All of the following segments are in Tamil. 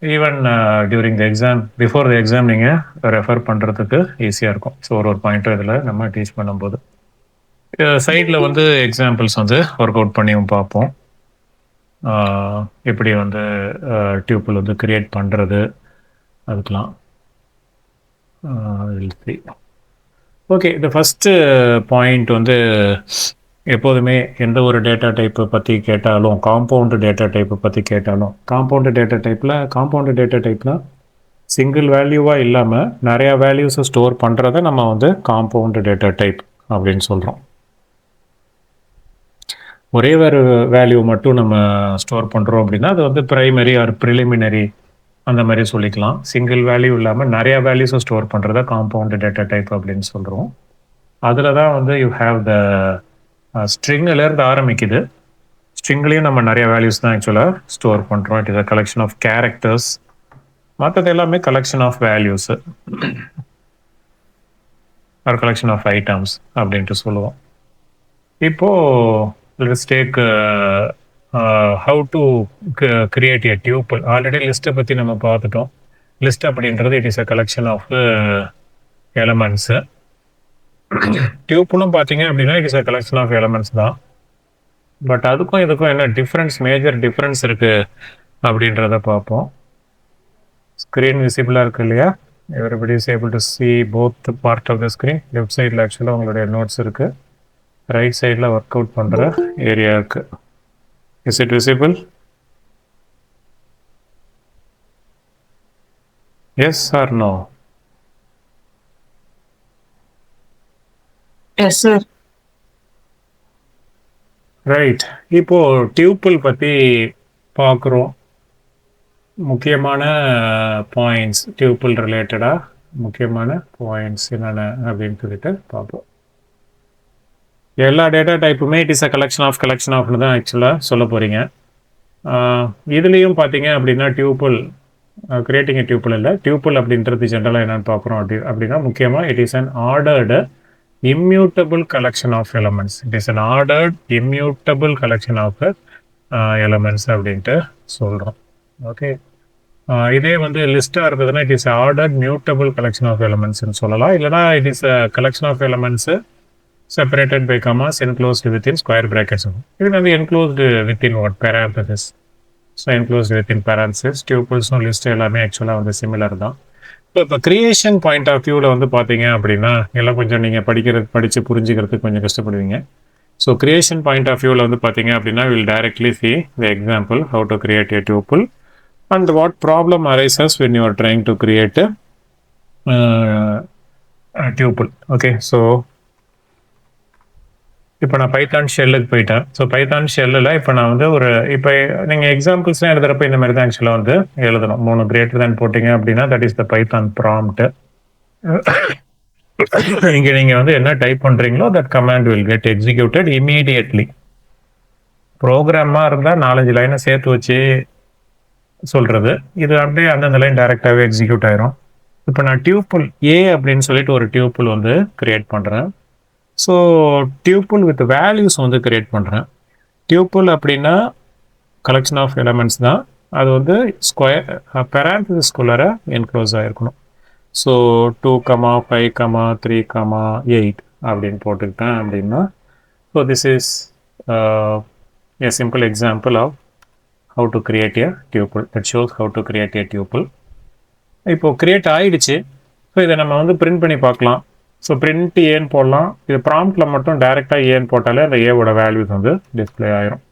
Even during the exam before the exam நீங்கள் ரெஃபர் பண்ணுறதுக்கு ஈஸியாக இருக்கும். ஸோ ஒரு பாயிண்ட்டும் இதில் நம்ம டீச் பண்ணும்போது சைடில் வந்து எக்ஸாம்பிள்ஸ் வந்து ஒர்க் அவுட் பண்ணியும் பார்ப்போம். எப்படி வந்து டியூப்பிள் வந்து கிரியேட் பண்ணுறது அதுக்கெலாம். ஓகே, இந்த ஃபஸ்ட்டு பாயிண்ட் வந்து எப்போதுமே எந்த ஒரு டேட்டா டைப்பை பற்றி கேட்டாலும், காம்பவுண்டு டேட்டா டைப்பை பற்றி கேட்டாலும், காம்பவுண்டு டேட்டா டைப்பில் சிங்கிள் வேல்யூவாக இல்லாமல் நிறையா வேல்யூஸை ஸ்டோர் பண்ணுறதை நம்ம வந்து காம்பவுண்டு டேட்டா டைப் அப்படின்னு சொல்கிறோம். ஒரே வேல்யூ மட்டும் நம்ம ஸ்டோர் பண்ணுறோம் அப்படின்னா அது வந்து ப்ரைமரி ஆர் ப்ரிலிமினரி அந்த மாதிரி சொல்லிக்கலாம். சிங்கிள் வேல்யூ இல்லாமல் நிறையா வேல்யூஸை ஸ்டோர் பண்ணுறத காம்பவுண்டு டேட்டா டைப் அப்படின்னு சொல்கிறோம். அதில் தான் வந்து யூ ஹேவ் த ஸ்ட்ரிங்கிலேருந்து ஆரம்பிக்குது. ஸ்ட்ரிங்லேயும் நம்ம நிறைய வேல்யூஸ் தான் ஆக்சுவலாக ஸ்டோர் பண்ணுறோம். It is a collection of characters. மற்றது எல்லாமே collection of values or collection of items அப்படின்ட்டு சொல்லுவோம். இப்போது let's take how to create a tuple. Already லிஸ்ட்டை பற்றி நம்ம பார்த்துட்டோம். லிஸ்ட் அப்படின்றது it is a collection of elements. டியூப்புளும் பார்த்தீங்க அப்படின்னா it is a collection of elements தான். பட் அதுக்கும் இதுக்கும் என்ன டிஃப்ரென்ஸ், மேஜர் டிஃப்ரென்ஸ் இருக்குது அப்படின்றத பார்ப்போம். ஸ்க்ரீன் விசிபிளாக இருக்குது இல்லையா? Everybody is able to see both part of the screen. Left சைடில் ஆக்சுவலாக உங்களுடைய நோட்ஸ் இருக்குது, ரைட் சைடில் ஒர்க் அவுட் பண்ணுற ஏரியா இருக்குது. Is it visible? Yes or no? Yes sir. Right. இப்போது டியூப்பிள் பற்றி பார்க்குறோம். முக்கியமான பாயிண்ட்ஸ் டியூப்பிள் ரிலேட்டடாக முக்கியமான பாயிண்ட்ஸ் என்னென்ன அப்படின்னு சொல்லிட்டு பார்ப்போம். எல்லா டேட்டா டைப்புமே இட் இஸ் அ கலெக்ஷன் ஆஃப்னு தான் ஆக்சுவலாக சொல்ல போகிறீங்க. இதுலேயும் பார்த்தீங்க அப்படின்னா டியூப்பிள் கிரியேட்டிங் டியூப்பிள் இல்லை, டியூப்பிள் அப்படின்றது ஜென்ரலாக என்னென்னு பார்க்குறோம் அப்படின்னா முக்கியமாக it is an ordered immutable collection of elements. It is an ordered immutable collection of elements அப்படின்ட்டு சொல்கிறோம். ஓகே, இதே வந்து லிஸ்ட்டாக இருந்ததுன்னா it is ordered mutable collection ஆஃப் எலமெண்ட்ஸ்ன்னு சொல்லலாம். இல்லைனா it is a collection of elements separated by commas enclosed within square brackets. இது வந்து enclosed within what parenthesis. So enclosed within parenthesis. டியூப்பிள்ஸும் லிஸ்ட் எல்லாமே ஆக்சுவலாக வந்து சிமிலர் தான். இப்போ கிரியேஷன் பாயிண்ட் ஆஃப் வியூவில் வந்து பார்த்தீங்க அப்படின்னா எல்லாம் கொஞ்சம் நீங்கள் படித்து புரிஞ்சுக்கிறதுக்கு கொஞ்சம் கஷ்டப்படுவீங்க. ஸோ கிரியேஷன் பாயிண்ட் ஆஃப் வியூவில் வந்து பார்த்தீங்க அப்படின்னா will directly see the example how to create a tuple and what problem arises when you are trying to create tuple. Okay, so இப்போ நான் பைத்தான் ஷெல்லுக்கு போயிட்டேன். ஸோ பைத்தான் ஷெல்லில் இப்போ நான் வந்து இப்போ நீங்கள் எக்ஸாம்பிள்ஸ்லாம் எழுதுறப்ப இந்த மாதிரி தான் ஆக்சுவலாக வந்து எழுதணும். 3 greater than போட்டிங்க அப்படின்னா that is the Python prompt. இங்கே நீங்கள் வந்து என்ன டைப் பண்ணுறீங்களோ that command will get executed immediately. ப்ரோக்ராமாக இருந்தால் 4-5 லைனை சேர்த்து வச்சு சொல்கிறது, இது அப்படியே அந்தந்த லைன் டைரெக்டாகவே எக்ஸிக்யூட் ஆயிரும். இப்போ நான் டியூப்பிள் ஏ அப்படின்னு சொல்லிட்டு ஒரு டியூப்பிள் வந்து கிரியேட் பண்ணுறேன். ஸோ டியூப்பிள் வித் வேல்யூஸ் வந்து கிரியேட் பண்ணுறேன். டியூப்பிள் அப்படின்னா கலெக்ஷன் ஆஃப் எலமெண்ட்ஸ் தான். அது வந்து ஸ்கொயர் பேராந்தசிஸ்குள்ளார என்க்ளோஸ் ஆகிருக்கணும். ஸோ 2, 5, 3, 8 அப்படின்னு போட்டுக்கிட்டேன் அப்படின்னா so this is a simple example of how to create a tuple. That shows how to create a tuple. இப்போ கிரியேட் ஆகிடுச்சு. ஸோ இதை நம்ம வந்து பிரிண்ட் பண்ணி பார்க்கலாம். ஸோ பிரிண்ட் ஏன்னு போடலாம். இது ப்ராம்ப்டில் மட்டும் டைரெக்டாக ஏன்னு போட்டாலே அந்த ஏவோட வேல்யூஸ் வந்து டிஸ்பிளே ஆயிரும்.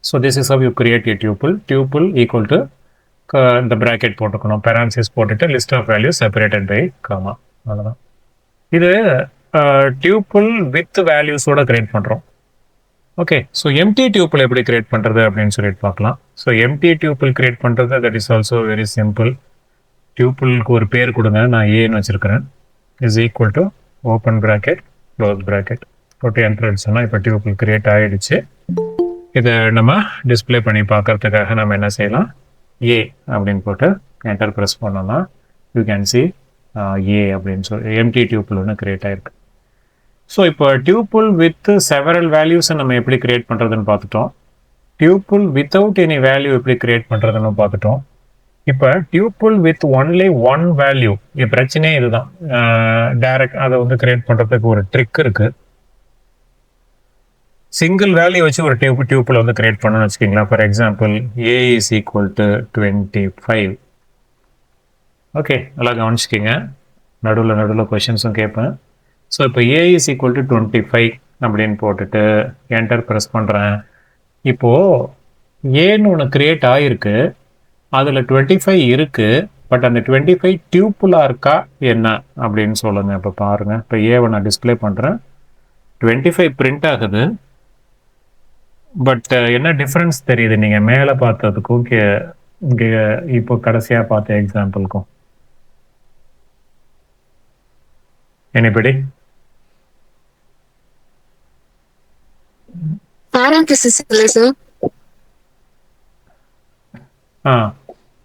So this is how you create a tuple. Tuple equal to இந்த ப்ராக்கெட் போட்டுக்கணும், பேரான்சிஸ் போட்டுட்டு list of values separated by comma. அவ்வளோதான். இது டியூப்பிள் வித் வேல்யூஸோட கிரியேட் பண்ணுறோம். ஓகே, ஸோ எம்டி டியூப்பிள் எப்படி கிரியேட் பண்ணுறது அப்படின்னு சொல்லிட்டு பார்க்கலாம். ஸோ எம்டி டியூப்பிள் கிரியேட் பண்ணுறது that is also very simple. டியூப்பிளுக்கு ஒரு பேர் கொடுங்க, நான் ஏன்னு வச்சுருக்கிறேன். Is equal to open bracket close bracket போட்டு என்டர் அடிச்சோன்னா இப்போ டியூப்பிள் கிரியேட் ஆகிடுச்சு. இதை நம்ம டிஸ்பிளே பண்ணி பார்க்கறதுக்காக நம்ம என்ன செய்யலாம், ஏ அப்படின்னு போட்டு என்டர் ப்ரெஸ் பண்ணோம்னா யூ கேன் சி ஏ அப்படின்னு சொல்லி எம்டி டியூப்பிள் ஒன்று கிரியேட் ஆகிருக்கு. ஸோ இப்போ டியூப்பிள் வித் செவரல் வேல்யூஸை நம்ம எப்படி கிரியேட் பண்ணுறதுன்னு பார்த்துட்டோம். டியூப்பிள் வித்தவுட் எனி வேல்யூ எப்படி கிரியேட் பண்ணுறதுன்னு பார்த்துட்டோம். இப்போ tuple with only one value, பிரச்சனையே இதுதான். டைரக்ட் அதை வந்து கிரியேட் பண்றதுக்கு ஒரு ட்ரிக் இருக்கு. சிங்கிள் வேல்யூ வச்சு ஒரு டியூப்புள் வந்து கிரியேட் பண்ணணும்னு வச்சுக்கோங்களேன். For example A is equal to 25. Okay, நல்லா கவனிச்சுக்கிங்க. நடுவில் கொஷின்ஸும் கேட்பேன். ஸோ இப்போ ஏ இஸ் ஈக்குவல் டு 25 அப்படின்னு போட்டுட்டு என்டர் ப்ரெஸ் பண்ணுறேன். இப்போது ஏன்னு ஒன்று கிரியேட் ஆகிருக்கு, அதில் 25 இருக்குது. பட் அந்த 25 டியூப்புளாக இருக்கா என்ன அப்படின்னு சொல்லுங்கள். இப்போ பாருங்கள், இப்போ ஏவை நான் டிஸ்பிளே பண்ணுறேன். 25 பிரிண்ட் ஆகுது. பட் என்ன டிஃப்ரென்ஸ் தெரியுது நீங்கள் மேலே பார்த்ததுக்கும் இங்கே இப்போ கடைசியாக பார்த்த எக்ஸாம்பிளுக்கும்? எனிபடி?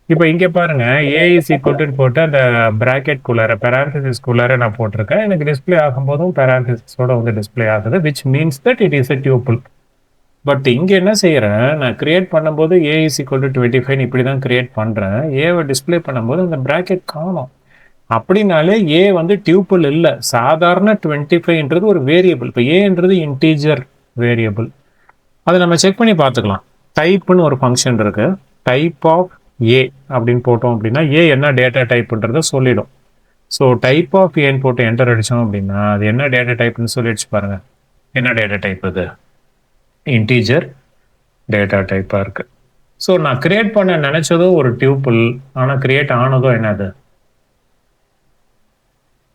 இப்போ இங்கே பாருங்க, ஏ இஸ் ஈக்குவல்ட்டுன்னு போட்டு அந்த ப்ராக்கெட்குள்ளார பெரான்தசிஸ்குள்ளார நான் போட்டிருக்கேன். எனக்கு டிஸ்பிளே ஆகும்போதும் பெரான்தசிஸோட வந்து டிஸ்பிளே ஆகுது, which means that it is a tuple. But இங்கே என்ன செய்கிறேன், நான் கிரியேட் பண்ணும்போது ஏ இஸ் ஈக்குவல் டு 25 இப்படி தான் கிரியேட் பண்ணுறேன். ஏவை டிஸ்பிளே பண்ணும்போது அந்த ப்ராக்கெட் காணும். அப்படின்னாலே ஏ வந்து டியூப்புள் இல்லை. சாதாரண 25ன்றது ஒரு வேரியபிள். இப்போ ஏன்றது இன்டீஜர் வேரியபிள். அதை நம்ம செக் பண்ணி பார்த்துக்கலாம். டைப்புன்னு ஒரு ஃபங்க்ஷன் இருக்கு. டைப் ஆஃப் ஏ அப்படின்னு போட்டோம் அப்படின்னா ஏ என்ன டேட்டா டைப்புன்றதை சொல்லிடும். ஸோ டைப் ஆஃப் ஏன்னு போட்டு என்டர் அடித்தோம் அப்படின்னா அது என்ன டேட்டா டைப்னு சொல்லிடுச்சு பாருங்க. என்ன டேட்டா டைப் இது? இன்டீஜர் டேட்டா டைப்பாக இருக்குது. ஸோ நான் கிரியேட் பண்ண நினச்சதும் ஒரு டியூப்புள், ஆனால் கிரியேட் ஆனதும் என்னது?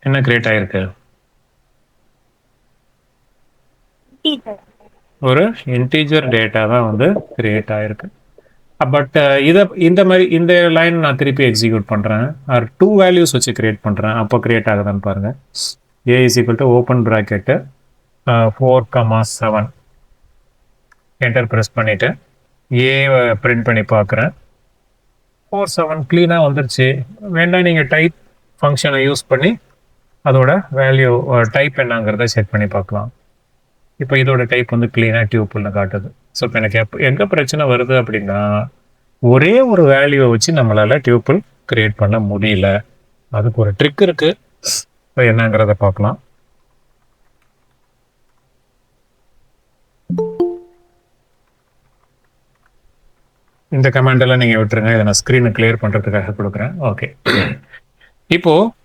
என்ன கிரியேட் ஆயிருக்கு? ஒரு இன்டீஜர் டேட்டா தான் வந்து கிரியேட் ஆயிருக்கு. பட் இந்த மாதிரி இந்த லைன் நான் திருப்பி எக்ஸிக்யூட் பண்ணுறேன். ஆர் 2 வேல்யூஸ் வச்சு கிரியேட் பண்ணுறேன். அப்போ கிரியேட் ஆகுதான்னு பாருங்கள். A is equal to open bracket 4,7 enter press பண்ணிவிட்டு ஏவை பிரிண்ட் பண்ணி பார்க்குறேன். 4,7 க்ளீனாக வந்துருச்சு. வேண்டாம் நீங்கள் டைப் ஃபங்க்ஷனை யூஸ் பண்ணி அதோட வேல்யூ டைப் என்னங்கிறத செக் பண்ணி பார்க்கலாம். இப்போ இதோட டைப் வந்து க்ளீனாக டியூப்புள்னு காட்டுது. ஸோ இப்போ எனக்கு எங்கே பிரச்சனை வருது அப்படின்னா, ஒரே ஒரு வேல்யூவை வச்சு நம்மளால் டியூப்புள் கிரியேட் பண்ண முடியல. அதுக்கு ஒரு ட்ரிக் இருக்குது. இப்போ என்னங்கிறத பார்க்கலாம். இந்த கமெண்டெல்லாம் நீங்கள் விட்டுருங்க. இதை நான் ஸ்க்ரீனை கிளியர் பண்ணுறதுக்காக கொடுக்குறேன். ஓகே, இப்போது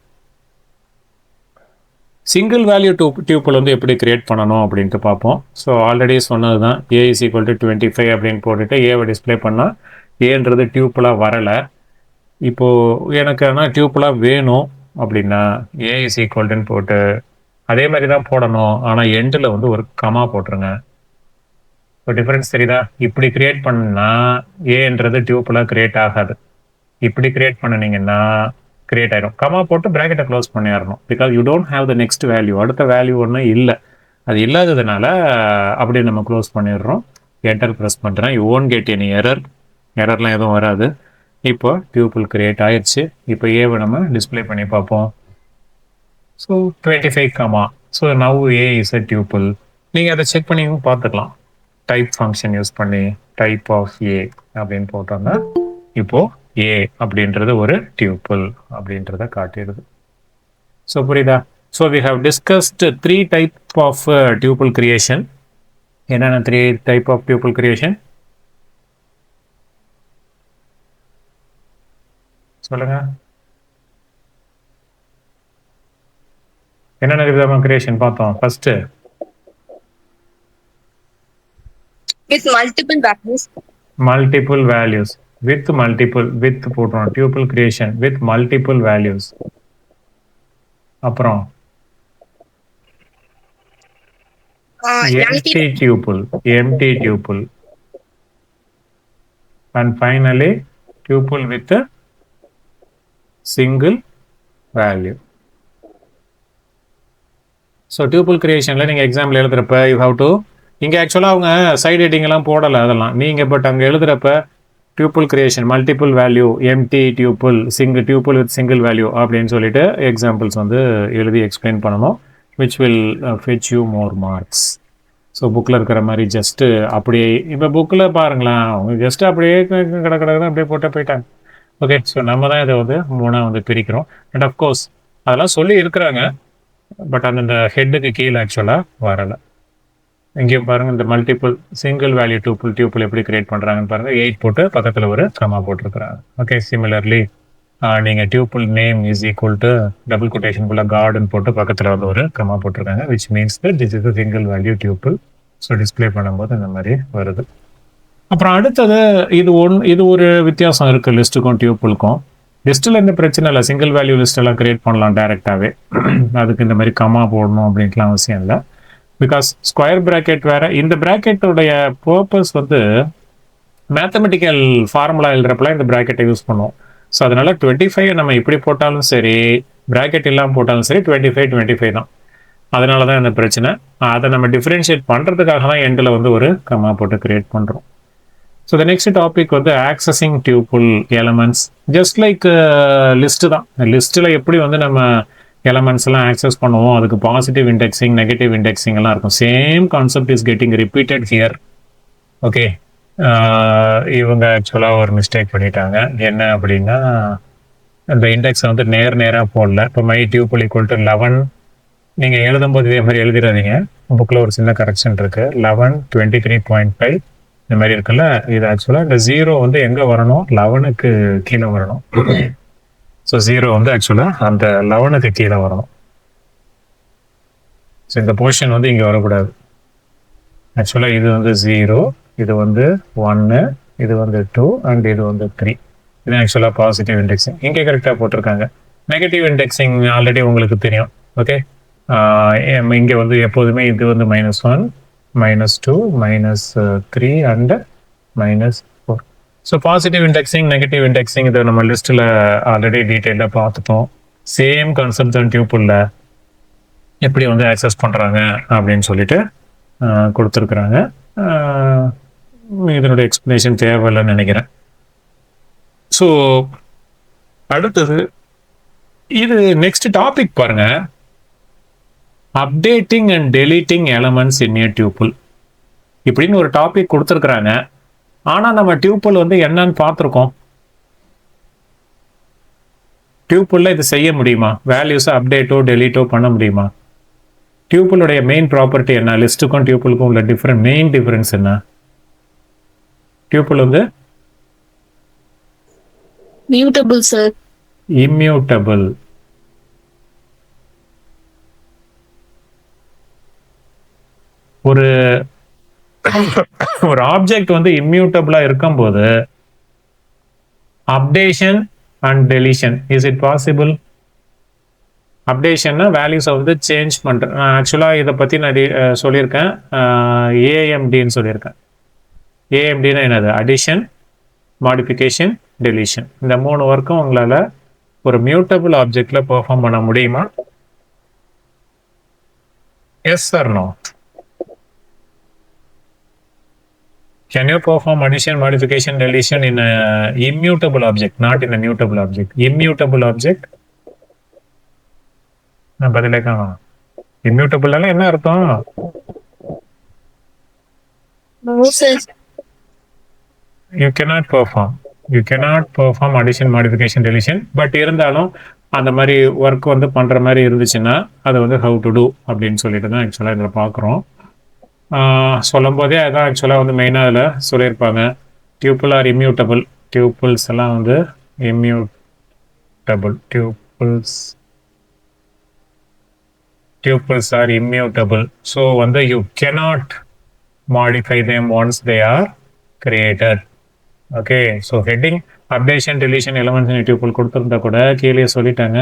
சிங்கிள் வேல்யூ டியூப்புள் வந்து எப்படி கிரியேட் பண்ணணும் அப்படின்ட்டு பார்ப்போம். ஸோ ஆல்ரெடி சொன்னது தான், ஏ இஸ் ஈக்குவல் டு 25 அப்படின்னு போட்டுட்டு ஏவை டிஸ்பிளே பண்ணால் ஏன்றது டியூப்புளாக வரலை. இப்போது எனக்கு ஆனால் டியூப்புளாக வேணும் அப்படின்னா ஏ இஸ் ஈக்குவல்ட்டுன்னு போட்டு அதே மாதிரி தான் போடணும். ஆனால் எண்டில் வந்து ஒரு கமா போட்டுருங்க. இப்போ டிஃப்ரென்ஸ் தெரியுதா? இப்படி கிரியேட் பண்ணால் ஏன்றது டியூப்புளாக கிரியேட் ஆகாது. இப்படி கிரியேட் பண்ணினீங்கன்னா கிரியேட் ஆகிடும். கமா போட்டு ப்ராக்கெட்டை க்ளோஸ் பண்ணிடணும். Because you don't have the next value. அடுத்த வேல்யூ ஒன்றும் இல்லை. அது இல்லாததுனால அப்படியே நம்ம க்ளோஸ் பண்ணிடுறோம். என்டர் ப்ரெஸ் பண்ணுறேன். யூ ஓன்ட் கெட் எனி எரர்லாம் எதுவும் வராது. இப்போ டியூப்புள் கிரியேட் ஆயிடுச்சு. இப்போ ஏவை நம்ம டிஸ்பிளே பண்ணி பார்ப்போம். So 25 comma. So now a is a tuple. நீங்கள் அதை செக் பண்ணி பார்த்துக்கலாம். டைப் ஃபங்க்ஷன் யூஸ் பண்ணி டைப் ஆஃப் ஏ அப்படின்னு போட்டோம்னா இப்போது ஏ அப்படின்றது ஒரு டியூப்புள் அப்படின்றத காட்டிடுது. ஸோ புரியுதா? So we have discussed 3 type of tuple creation. என்னென்ன 3 டைப் ஆஃப் டியூப்புள் கிரியேஷன் சொல்லுங்க. என்னென்ன விதமான கிரியேஷன் பார்த்தோம்? First with multiple values. Multiple values. with போட்டோம். Tuple creation with multiple values. அப்புறம் empty tuple. And finally tuple with a single value. So tuple கிரியேஷனில் நீங்கள் எக்ஸாம்பிள் எழுதுகிறப்ப யூ ஹவ் டு, இங்கே ஆக்சுவலாக அவங்க சைட் ஹெட்டிங்கெல்லாம் போடலை அதெல்லாம். நீங்கள் பட் அங்கே எழுதுகிறப்ப tuple creation multiple value empty tuple tuple with single value அப்படின்னு சொல்லிட்டு எக்ஸாம்பிள்ஸ் வந்து எழுதி எக்ஸ்பிளைன் பண்ணணும். Which will fetch you more marks. So புக்கில் இருக்கிற மாதிரி ஜஸ்ட்டு அப்படியே இப்போ புக்கில் பாருங்களேன், அவங்க ஜஸ்ட்டு அப்படியே கடை அப்படியே போட்டு போயிட்டாங்க. ஓகே, ஸோ நம்ம தான் இதை வந்து 3 வந்து பிரிக்கிறோம். அண்ட் அஃப்கோர்ஸ் அதெல்லாம் சொல்லி இருக்கிறாங்க, பட் அந்த ஹெட்டுக்கு கீழே ஆக்சுவலாக வரலை. இங்கேயும் பாருங்க, இந்த மல்டிபிள் சிங்கிள் வேல்யூ டியூப்பிள் எப்படி கிரியேட் பண்றாங்கன்னு பாருங்க. 8 போட்டு பக்கத்துல ஒரு கமா போட்டிருக்கிறாங்க. ஓகே, சிமிலர்லி நீங்க tuple name is equal to double கொட்டேஷனுக்குள்ள கார்டன் போட்டு பக்கத்துல வந்து ஒரு கமா போட்டிருக்காங்க, which means that this is single value tuple. So display பண்ணும்போது இந்த மாதிரி வருது. அப்புறம் அடுத்தது இது ஒரு வித்தியாசம் இருக்கு லிஸ்ட்டுக்கும் டியூப்பிளுக்கும். லிஸ்ட்டில் எந்த பிரச்சனை இல்லை, சிங்கிள் வேல்யூ லிஸ்ட் எல்லாம் கிரியேட் பண்ணலாம் டைரெக்டாகவே. அதுக்கு இந்த மாதிரி கமா போடணும் அப்படின்ட்டுலாம் அவசியம் இல்லை. பிகாஸ் ஸ்கொயர் பிராக்கெட் வேற. இந்த பிராக்கெட்டோடைய பர்பஸ் வந்து மேத்தமெட்டிக்கல் ஃபார்முலா எழுதுறப்பெல்லாம் இந்த பிராக்கெட்டை யூஸ் பண்ணுவோம். ஸோ அதனால 25 நம்ம இப்படி போட்டாலும் சரி, பிராக்கெட் இல்லாமல் போட்டாலும் சரி, 25 தான். அதனால தான் இந்த பிரச்சனை. அதை நம்ம டிஃபரன்ஷியேட் பண்ணுறதுக்காக தான் எண்டில் வந்து ஒரு கமா போட்டு கிரியேட் பண்ணுறோம். ஸோ த நெக்ஸ்ட் டாபிக் வந்து accessing tuple elements. Just like list தான். லிஸ்ட்டில் எப்படி வந்து நம்ம எலமெண்ட்ஸ் எல்லாம் ஆக்சஸ் பண்ணுவோம், அதுக்கு பாசிட்டிவ் இண்டெக்ஸிங் நெகட்டிவ் இண்டெக்ஸிங் எல்லாம் இருக்கும். Same concept is getting repeated here. Okay, இவங்க ஆக்சுவலாக ஒரு மிஸ்டேக் பண்ணிட்டாங்க. என்ன அப்படின்னா, இந்த இண்டெக்ஸை வந்து நேராக போடல. இப்போ மை டியூப்புள் ஈக்குவல் டு 11 நீங்கள் எழுதும்போது இதே மாதிரி எழுதிடாதீங்க. புக்கில் ஒரு சின்ன கரெக்ஷன் இருக்குது. 11 23.5 இந்த மாதிரி இருக்குல்ல, இது ஆக்சுவலாக இந்த 0 வந்து எங்கே வரணும், 11க்கு கீழே வரணும். ஸோ 0 வந்து ஆக்சுவலாக அந்த 11க்கு கீழே வரணும். ஸோ இந்த போர்ஷன் வந்து இங்கே வரக்கூடாது. ஆக்சுவலாக இது வந்து 0, இது வந்து 1, இது வந்து 2 அண்ட் இது வந்து 3. இது ஆக்சுவலாக பாசிட்டிவ் இண்டெக்ஸிங். இங்கே கரெக்டாக போட்டிருக்காங்க. நெகட்டிவ் இண்டெக்ஸிங் ஆல்ரெடி உங்களுக்கு தெரியும். ஓகே, இங்கே வந்து எப்போதுமே இது வந்து -1 -2 -3 and -4. So positive indexing negative indexing இதை நம்ம லிஸ்ட்டில் ஆல்ரெடி டீட்டெயிலாக பார்த்துட்டோம். சேம் கான்செப்ட் தான் டியூப்புளில் எப்படி வந்து ஆக்சஸ் பண்ணுறாங்க அப்படின்னு சொல்லிட்டு கொடுத்துருக்குறாங்க. இதனுடைய எக்ஸ்பிளனேஷன் தேவையில்லைன்னு நினைக்கிறேன். ஸோ அடுத்தது இது நெக்ஸ்ட் டாபிக் பாருங்க, updating and deleting elements in A tuple இப்படின்னு ஒரு டாபிக் கொடுத்துருக்குறாங்க. ஆனால் நம்ம டியூப்புள் வந்து என்னன்னு பார்த்துருக்கோம். டியூப்புளில் இது செய்ய முடியுமா? வேல்யூஸை அப்டேட்டோ டெலீட்டோ பண்ண முடியுமா? டியூப்புளுடைய மெயின் ப்ராப்பர்ட்டி என்ன? லிஸ்ட்டுக்கும் டியூப்புளுக்கும் உள்ள மெயின் டிஃபரன்ஸ் என்ன? டியூப்புள் வந்து மியூட்டபிள் சார். இம்மியூட்டபிள். ஒரு ஆப்ஜெக்ட் வந்து இம்மியூட்டபிளா இருக்கும்போது updation and deletion is it possible? அப்டேஷன்னா வேல்யூஸை வந்து சேஞ்ச் பண்ணுறேன். ஆக்சுவலாக இதை பற்றி நான் சொல்லியிருக்கேன், ஏஎம்டின்னு சொல்லியிருக்கேன். ஏஎம்டினா என்னது? Addition, modification, deletion. இந்த 3 ஒர்க்கும் உங்களால் ஒரு மியூட்டபிள் ஆப்ஜெக்டில் பெர்ஃபார்ம் பண்ண முடியுமா? Yes or no? Can you perform addition, modification, deletion in a immutable object, not in a mutable object? Immutable object? நான் பதிலே காணோம். Immutable என்ன அர்த்தம்? No sir. You cannot perform addition, modification, deletion. But இருந்தாலும் அந்த மாதிரி ஒர்க் வந்து பண்ற மாதிரி இருந்துச்சுன்னா அதை வந்து how to do அப்படின்னு சொல்லிட்டு தான் ஆக்சுவலாக இதில் பார்க்குறோம். சொல்லும் போதே அதான் ஆக்சுவலாக வந்து மெயினாக அதில் சொல்லியிருப்பாங்க. Tuple R immutable. டியூப்புள்ஸ் எல்லாம் வந்து immutable. Tuples are immutable. So வந்து you cannot modify them once they are created. Okay, so heading updation deletion elements in tuple கொடுத்துருந்தா கூட கீழே சொல்லிட்டாங்க,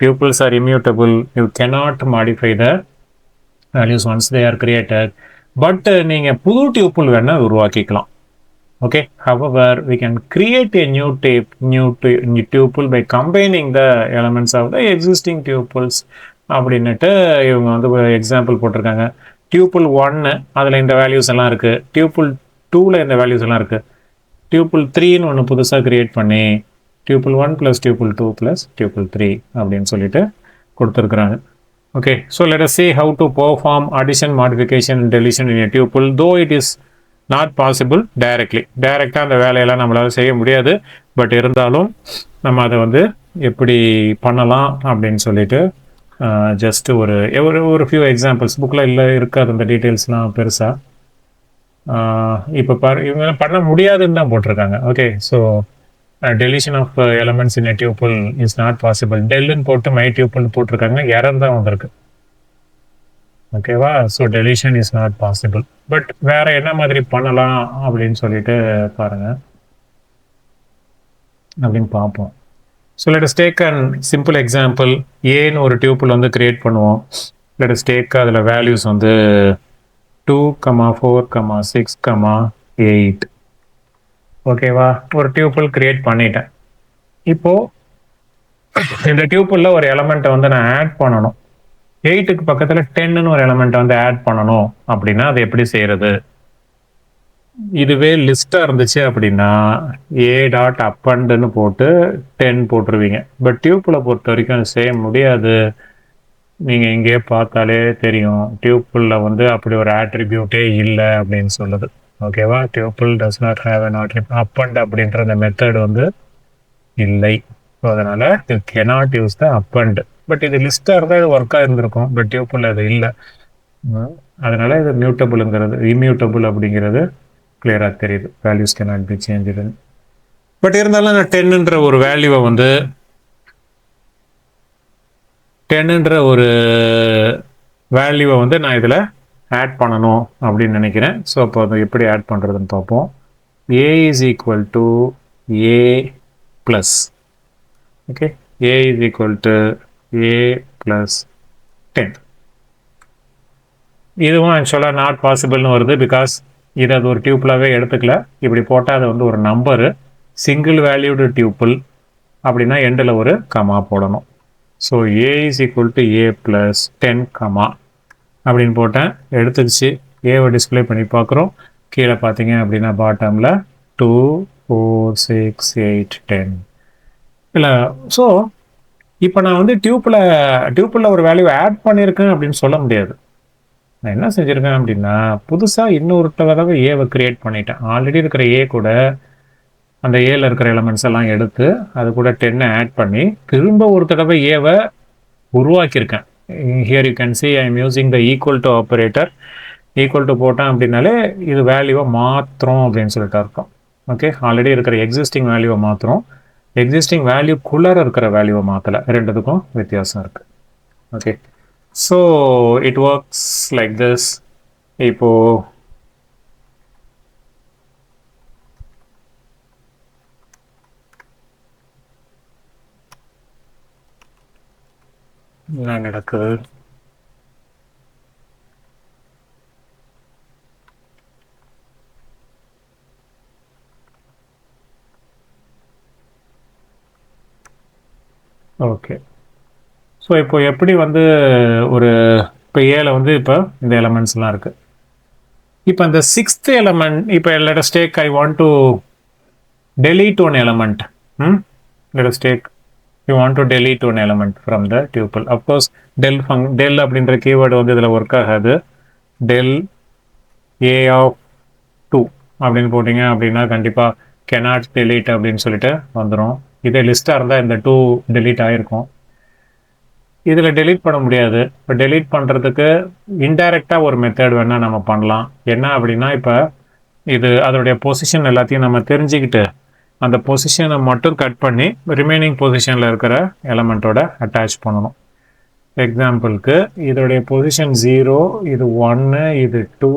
tuples are immutable. You cannot modify the values once they are created. But நீங்கள் புது டியூப்புள் வேணால் உருவாக்கிக்கலாம். Okay, however we can create a new tuple by combining the elements of the existing tuples அப்படின்னுட்டு இவங்க வந்து எக்ஸாம்பிள் போட்டிருக்காங்க. டியூப்புள் 1 அதில் இந்த வேல்யூஸ் எல்லாம் இருக்குது, டியூப்புள் 2ல் இந்த வேல்யூஸ் எல்லாம் இருக்குது, டியூப்புள் 3ன்னு ஒன்று புதுசாக கிரியேட் பண்ணி டியூப்புள் 1 + டியூப்புள் 2 + டியூப்புள் 3 அப்படின்னு சொல்லிட்டு கொடுத்துருக்குறாங்க. Okay, so let us see how to perform addition, modification, and deletion in a tuple. Though it is not possible டைரக்டாக அந்த வேலையெல்லாம் நம்மளால் செய்ய முடியாது. பட் இருந்தாலும் நம்ம அதை வந்து எப்படி பண்ணலாம் அப்படின்னு சொல்லிட்டு ஜஸ்ட் ஒரு ஒரு ஒரு ஃபியூ எக்ஸாம்பிள்ஸ் புக்கில் இல்லை இருக்காது அந்த டீட்டெயில்ஸ்லாம் பெருசாக. இப்போ இவங்க பண்ண முடியாதுன்னு தான் போட்டிருக்காங்க. Okay, so deletion of elements in a tuple is not possible. டெல்லுன்னு போட்டு மை டியூபிள்னு போட்டிருக்காங்க, எரர் தான் வந்திருக்கு. ஓகேவா? So deletion is not possible. But வேற என்ன மாதிரி பண்ணலாம் அப்படின்னு சொல்லிட்டு பாருங்க, அப்படின்னு பார்ப்போம். So let us take an simple example. ஏன்னு ஒரு டியூபிள் வந்து கிரியேட் பண்ணுவோம். லெட் அஸ் டேக் அதில் வேல்யூஸ் வந்து 2, 4, 6, 8. ஓகேவா? ஒரு டியூபிள் கிரியேட் பண்ணிட்டேன். இப்போ இந்த டியூபிள்ல ஒரு எலமெண்ட்டை வந்து நான் ஆட் பண்ணணும். 8க்கு பக்கத்துல 10ன்னு ஒரு எலமெண்ட் வந்து ஆட் பண்ணணும் அப்படின்னா அது எப்படி செய்யறது? இதுவே லிஸ்டா இருந்துச்சு அப்படின்னா ஏ டாட் அப்பண்டுன்னு போட்டு 10 போட்டுருவீங்க. பட் டியூப்ல பொறுத்த வரைக்கும் அது செய்ய முடியாது. நீங்க இங்கேயே பார்த்தாலே தெரியும், டியூப்புள்ள வந்து அப்படி ஒரு ஆட்ரிபியூட்டே இல்லை அப்படின்னு சொல்லுது. ஓகேவா? Tuple does not have an attribute. Append அப்படின்ற அந்த மெத்தட் வந்து இல்லை. ஸோ அதனால you cannot use the append. But இது லிஸ்டாக இருந்தால் இது ஒர்க்காக இருந்திருக்கும். பட் டியூப்புள் அது இல்லை. அதனால இது மியூட்டபுளுங்கிறது, இம்யூட்டபுள் அப்படிங்கிறது கிளியராக தெரியுது. Values cannot be changed. But இருந்தாலும் நான் 10ன்ற ஒரு வேல்யூவை வந்து 10ன்ற ஒரு வேல்யூவை வந்து நான் இதில் ஆட் பண்ணணும் அப்படின்னு நினைக்கிறேன். ஸோ அப்போ அதை எப்படி ஆட் பண்ணுறதுன்னு பார்ப்போம். A is equal to A plus. Okay, A is equal to A plus 10. இதுவும் ஆக்சுவலாக நாட் பாசிபிள்னு வருது. பிகாஸ் இதை அது ஒரு டியூப்பிளாகவே எடுத்துக்கல. இப்படி போட்டால் அது வந்து ஒரு நம்பரு, சிங்கிள் வேல்யூடு டியூப்பிள் அப்படின்னா எண்டில் ஒரு கமா போடணும். So A is equal to A plus 10 comma அப்படின்னு போட்டேன், எடுத்துக்கிச்சு. ஏவை டிஸ்பிளே பண்ணி பார்க்குறோம். கீழே பார்த்தீங்க அப்படின்னா பாட்டமில் 2, 4, 6, 8, 10 இல்லை. ஸோ இப்போ நான் வந்து டியூப்பில் ஒரு வேல்யூ ஆட் பண்ணியிருக்கேன் அப்படின்னு சொல்ல முடியாது. நான் என்ன செஞ்சுருக்கேன் அப்படின்னா, புதுசாக இன்னொரு தடவை ஏவை கிரியேட் பண்ணிட்டேன். ஆல்ரெடி இருக்கிற ஏ கூட அந்த ஏல இருக்கிற எலமெண்ட்ஸ் எல்லாம் எடுத்து அது கூட 10 ஆட் பண்ணி திரும்ப ஒரு தடவை ஏவை உருவாக்கியிருக்கேன். Here you can see I am using the equal to operator. Equal to போட்டேன் அப்படின்னாலே இது வேல்யூவை மாற்றுறோம் அப்படின்னு சொல்லிட்டு அர்த்தம். ஓகே, ஆல்ரெடி இருக்கிற எக்ஸிஸ்டிங் வேல்யூவை மாற்றுறோம். எக்ஸிஸ்டிங் வேல்யூக்குள்ளார இருக்கிற வேல்யூவை மாற்றலை. ரெண்டுத்துக்கும் வித்தியாசம் இருக்குது. Okay, so it works like this. இப்போ என்ன நடக்குது? ஓகே, ஸோ இப்போ எப்படி வந்து ஒரு இப்போ ஏல வந்து இப்போ இந்த எலமெண்ட்ஸ்லாம் இருக்குது. இப்போ இந்த 6th எலமெண்ட், இப்போ let us take I want to delete one element. Let us take, you want to delete one element from the tuple. Of course del அப்படின்ற கீவேர்டு வந்து இதில் ஒர்க் ஆகாது. del a of 2 அப்படின்னு போட்டிங்க அப்படின்னா கண்டிப்பாக cannot delete அப்படின்னு சொல்லிட்டு வந்துடும். இதே லிஸ்ட்டாக இருந்தால் இந்த 2 delete ஆகிருக்கும். இதில் டெலீட் பண்ண முடியாது. இப்போ டெலீட் பண்ணுறதுக்கு இன்டைரக்டாக ஒரு மெத்தட் வேணால் நம்ம பண்ணலாம். என்ன அப்படின்னா, இப்போ இது அதோடைய பொசிஷன் எல்லாத்தையும் நம்ம தெரிஞ்சுக்கிட்டு அந்த பொசிஷனை மட்டும் கட் பண்ணி ரிமைனிங் பொசிஷனில் இருக்கிற எலமெண்ட்டோட அட்டாச் பண்ணணும். எக்ஸாம்பிளுக்கு இதோடைய பொசிஷன் 0, இது 1, இது 2,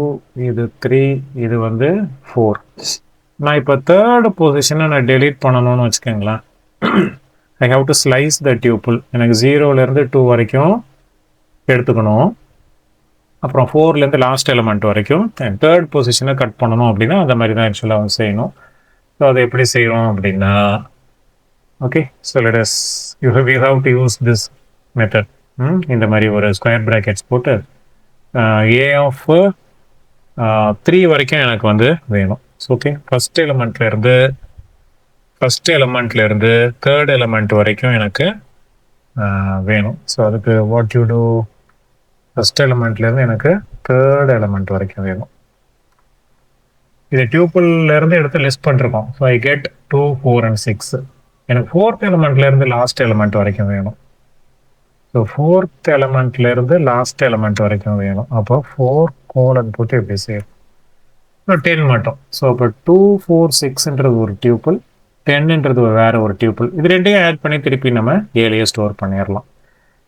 இது 3, இது வந்து 4. நான் இப்போ தேர்டு பொசிஷனை நான் டெலீட் பண்ணணும்னு வச்சுக்கோங்களேன். I have to slice the tuple. எனக்கு 0லேருந்து 2 வரைக்கும் எடுத்துக்கணும். அப்புறம் 4லேருந்து லாஸ்ட் எலமெண்ட் வரைக்கும் தேர்ட் பொசிஷனை கட் பண்ணணும். அப்படின்னா அந்த மாதிரி தான் ஆக்சுவலாக செய்யணும். ஸோ அதை எப்படி செய்யணும் அப்படின்னா, okay, so let as you have to use this method. இந்த மாதிரி ஒரு ஸ்கொயர் ப்ராக்கெட்ஸ் போட்டு ஏ ஆஃப் 3 வரைக்கும் எனக்கு வந்து வேணும். ஓகே, ஃபஸ்ட் எலமெண்ட்லேருந்து தேர்ட் எலமெண்ட் வரைக்கும் எனக்கு வேணும். ஸோ அதுக்கு வாட் யூ டூ, ஃபஸ்ட் எலமெண்ட்லேருந்து எனக்கு தேர்ட் எலமெண்ட் வரைக்கும் வேணும். இது டியூப்பிள்ல இருந்து எடுத்து லிஸ்ட் பண்ணிருக்கோம். So I get 2, 4 and 6. எனக்கு ஃபோர்த் எலிமெண்ட்ல இருந்து லாஸ்ட் எலிமெண்ட் வரைக்கும் வேணும். ஸோ ஃபோர்த் எலிமெண்ட்ல இருந்து லாஸ்ட் எலிமெண்ட் வரைக்கும் வேணும். அப்போ 4 கோலன் போட்டு எப்படி சேரும்? 10 மட்டும். ஸோ அப்போ 2, 4, 6ன்றது ஒரு டியூப்பிள், 10ன்றது வேற ஒரு டியூப்பிள். இது ரெண்டையும் ஆட் பண்ணி திருப்பி நம்ம ஏழையே ஸ்டோர் பண்ணிடலாம்.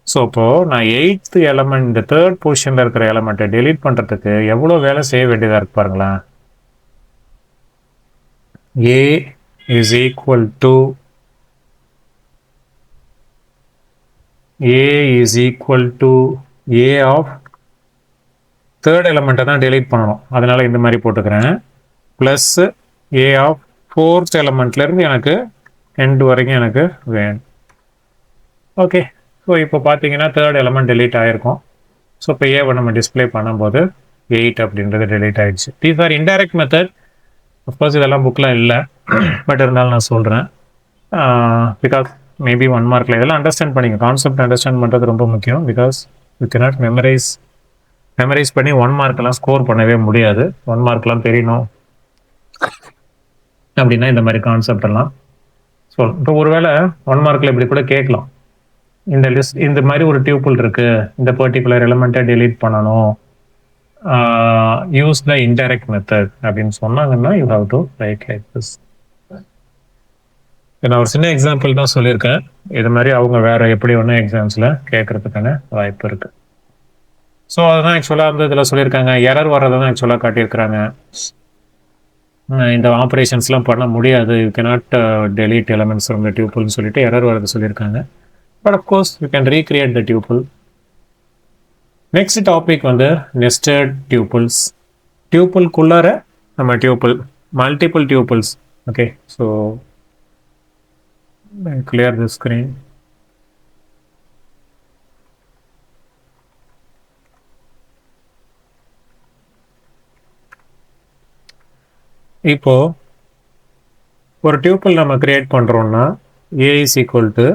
ஸோ இப்போ நான் 8th எலிமெண்ட், இந்த தேர்ட் பொசிஷன்ல இருக்கிற எலிமெண்ட்டை டெலீட் பண்றதுக்கு எவ்வளோ வேலை செய்ய வேண்டியதா இருக்கு பாருங்களேன். A is equal to A of third எலிமெண்ட்டை தான் டெலீட் பண்ணணும். அதனால இந்த மாதிரி போட்டுக்கிறேன். ப்ளஸ் A of ஃபோர்த் எலிமெண்ட்லேருந்து எனக்கு எண்ட் வரைக்கும் எனக்கு வேணும். ஓகே, ஸோ இப்போ பார்த்தீங்கன்னா தேர்ட் எலிமெண்ட் டெலீட் ஆகிருக்கும். ஸோ இப்போ ஏவை நம்ம டிஸ்பிளே பண்ணும்போது 8 அப்படின்றது டெலீட் ஆகிடுச்சு. These are indirect method. Of course இதெல்லாம் புக்கில் இல்லை, பட் இருந்தாலும் நான் சொல்கிறேன். பிகாஸ் மேபி 1 மார்க்கில் இதெல்லாம் அண்டர்ஸ்டாண்ட் பண்ணிங்க. கான்செப்ட் அண்டர்ஸ்டாண்ட் பண்ணுறது ரொம்ப முக்கியம். பிகாஸ் யூ கேனாட் மெமரைஸ் பண்ணி 1 மார்க்கெல்லாம் ஸ்கோர் பண்ணவே முடியாது. 1 மார்க்லாம் தெரியணும் அப்படின்னா இந்த மாதிரி கான்செப்ட் எல்லாம் சொல்லணும். இப்போ ஒருவேளை 1 மார்க்கில் இப்படி கூட கேட்கலாம். இந்த லிஸ்ட் இந்த மாதிரி ஒரு டியூப்பிள் இருக்கு, இந்த பர்டிகுலர் எலிமெண்ட்டை டெலீட் பண்ணணும், யூஸ் த இன்டைரக்ட் மெத்தட் அப்படின்னு சொன்னாங்கன்னா you have to right like this. நான் ஒரு சின்ன எக்ஸாம்பிள் தான் சொல்லியிருக்கேன். இது மாதிரி அவங்க வேற எப்படி ஒன்றும் எக்ஸாம்ஸில் கேட்கறதுக்கான வாய்ப்பு இருக்கு. ஸோ அதுதான் ஆக்சுவலாக வந்து இதில் சொல்லியிருக்காங்க. எரர் வர்றதை தான் ஆக்சுவலாக காட்டியிருக்கிறாங்க. இந்த ஆப்ரேஷன்ஸ்லாம் பண்ண முடியாது, you cannot delete elements from the டியூப்புள்னு சொல்லிட்டு எரர் வர்றது சொல்லியிருக்காங்க. But of course you can recreate the tuple. Next topic வந்து நெஸ்டட் டியூப்புள்ஸ். டியூப்புள்குள்ளார நம்ம tuple, multiple tuples. Okay, so clear the screen. இப்போ ஒரு டியூப்பிள் நம்ம கிரியேட் பண்றோம்னா A is equal to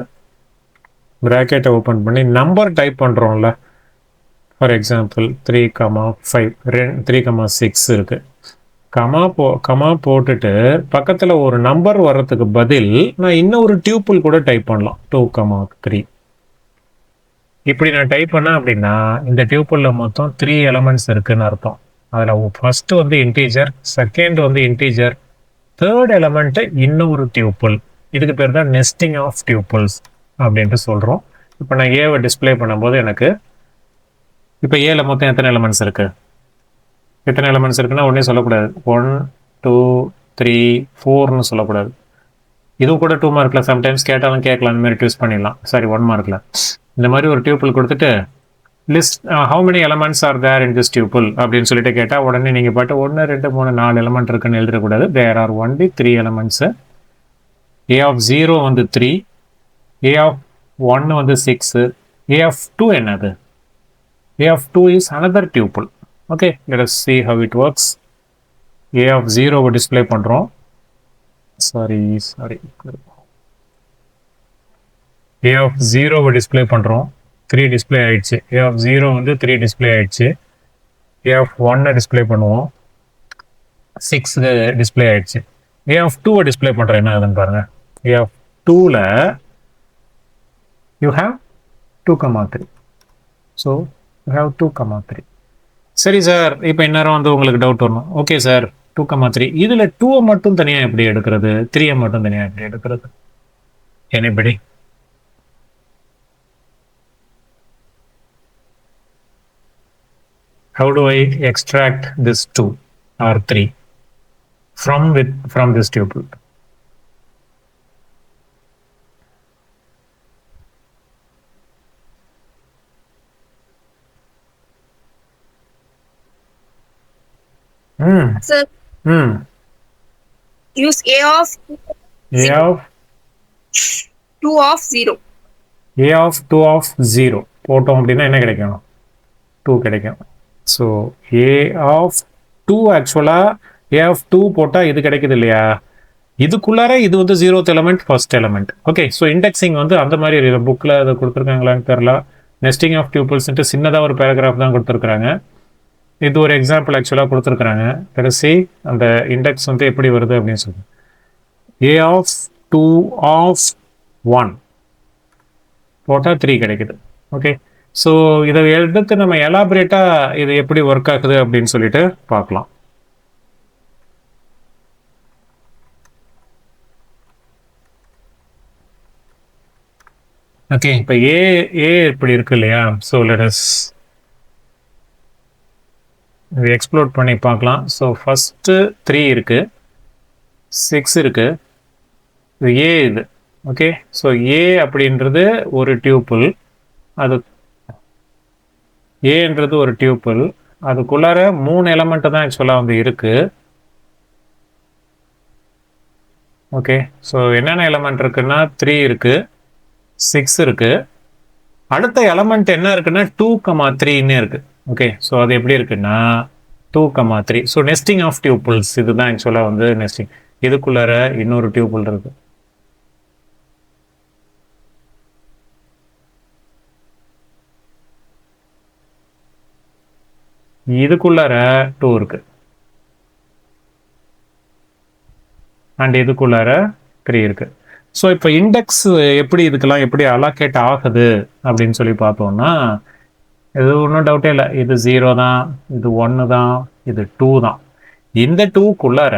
பிராக்கெட்டை ஓப்பன் பண்ணி நம்பர் டைப் பண்றோம்ல. ஃபார் எக்ஸாம்பிள் 3,5 3,6 இருக்கு. கமா போட்டுட்டு பக்கத்தில் ஒரு நம்பர் வர்றதுக்கு பதில் நான் இன்னும் ஒரு டியூப்புள் கூட டைப் பண்ணலாம். 2,3 இப்படி நான் டைப் பண்ணேன் அப்படின்னா இந்த டியூப்புளில் மொத்தம் 3 எலிமெண்ட்ஸ் இருக்குன்னு அர்த்தம். அதில் ஃபர்ஸ்ட் வந்து இன்டீஜர், செகண்ட் வந்து இன்டீஜர், தேர்ட் எலிமெண்ட் இன்னொரு டியூப்புள். இதுக்கு பேர் தான் நெஸ்டிங் ஆஃப் டியூப்புள்ஸ் அப்படின்ட்டு சொல்கிறோம். இப்போ நான் ஏவை டிஸ்பிளே பண்ணும்போது எனக்கு இப்போ ஏல மொத்தம் எத்தனை எலிமெண்ட்ஸ் இருக்கு? எத்தனை எலிமெண்ட்ஸ் இருக்குன்னா ஒன்றே சொல்லக்கூடாது. 1, 2, 3, 4ன்னு சொல்லக்கூடாது. இதுவும் கூட 2 மார்க்கில் சம்டைம்ஸ் கேட்டாலும் கேட்கலாம், இந்த மாதிரி ட்யூஸ் பண்ணிடலாம். சாரி, 1 மார்க்கில் இந்த மாதிரி ஒரு டியூப்புள் கொடுத்துட்டு list how many elements are there in this tuple அப்படின்னு சொல்லிட்டு கேட்டால் உடனே நீங்கள் பாட்டு 1, 2, 3, 4 எலிமெண்ட் இருக்குன்னு எழுதக்கூடாது. There are only 3 elements. A of 0 வந்து 3, A of 1 வந்து 6, A of 2 என்னது? A of 2 is another tuple. Okay, let us see how it works. A of 0 display பண்ணுறோம். சாரி A of 0 டிஸ்பிளே பண்ணுறோம். 3 டிஸ்பிளே ஆயிடுச்சு. A of 0 வந்து 3 டிஸ்பிளே ஆயிடுச்சு. A of 1 டிஸ்பிளே பண்ணுவோம். 6 டிஸ்பிளே ஆயிடுச்சு. A of 2 டிஸ்பிளே பண்ணுறேன், என்ன ஆகுதுன்னு பாருங்க. A of 2ல you have 2,3. So you have 2,3. சரி சார், இப்போ இந்நேரம் வந்து உங்களுக்கு டவுட் வரணும். ஓகே சார், 2,3 இதில் 2 மட்டும் தனியாக எப்படி எடுக்கிறது, 3 மட்டும் தனியாக எப்படி எடுக்கிறது? Anybody? How do I extract this 2 or 3 from this tuple? Sir, use A of 2 of 0. A of 2 of 0 போட்டோம் அப்படின்னா என்ன கிடைக்கும்? 2 கிடைக்கும். ஸோ A of 2 ஆக்சுவலாக A of 2 போட்டால் இது கிடைக்குது இல்லையா? இதுக்குள்ளார இது வந்து 0th element, first element. Okay, so indexing வந்து அந்த மாதிரி புக்கில் அதை கொடுத்துருக்காங்களான்னு தெரியல. நெஸ்டிங் ஆஃப் டியூபிள்ஸ்ன்ட்டு சின்னதாக ஒரு பேராகிராஃப் தான் கொடுத்துருக்குறாங்க. இது ஒரு எக்ஸாம்பிள் ஆக்சுவலாக கொடுத்துருக்குறாங்க. கடைசி அந்த இண்டெக்ஸ் வந்து எப்படி வருது அப்படின்னு சொல்லி ஏ ஆஃப் 2 ஆஃப் 1 போட்டால் 3 கிடைக்குது. ஓகே, ஸோ இதை எடுத்து நம்ம எலாபரேட்டாக இது எப்படி ஒர்க் ஆகுது அப்படின்னு சொல்லிட்டு பார்க்கலாம். ஓகே, இப்போ ஏ இப்படி இருக்கு இல்லையா? ஸோ லெட் அஸ் இது எக்ஸ்ப்ளோர் பண்ணி பார்க்கலாம். ஸோ ஃபஸ்ட்டு 3 இருக்கு, 6 இருக்கு, இது ஏ இது. ஓகே, ஸோ ஏ அப்படின்றது ஒரு டியூப்புள், அது ஏன்றது ஒரு டியூப்புள், அதுக்குள்ளார 3 எலமெண்ட் தான் ஆக்சுவலாக வந்து இருக்கு. ஓகே, ஸோ என்னென்ன எலமெண்ட் இருக்குன்னா 3 இருக்கு, 6 இருக்கு, அடுத்த எலமெண்ட் என்ன இருக்குன்னா 2,3 இருக்கு. ஓகே, ஸோ அது எப்படி இருக்குன்னா 2,3. ஸோ நெஸ்டிங் ஆஃப் டியூப்புள்ஸ் இதுதான் ஆக்சுவலாக வந்து நெஸ்டிங். இதுக்குள்ளார இன்னொரு டியூப்புள் இருக்கு. இதுக்குள்ளார 2 இருக்கு அண்ட் இதுக்குள்ளார 3 இருக்கு. ஸோ இப்போ இண்டெக்ஸ் எப்படி இதுக்கெல்லாம் எப்படி அலோகேட் ஆகுது அப்படின்னு சொல்லி பார்த்தோம்னா இது ஒன்றும் டவுட்டே இல்லை. இது 0 தான், இது 1 தான், இது 2 தான். இந்த 2க்குள்ளார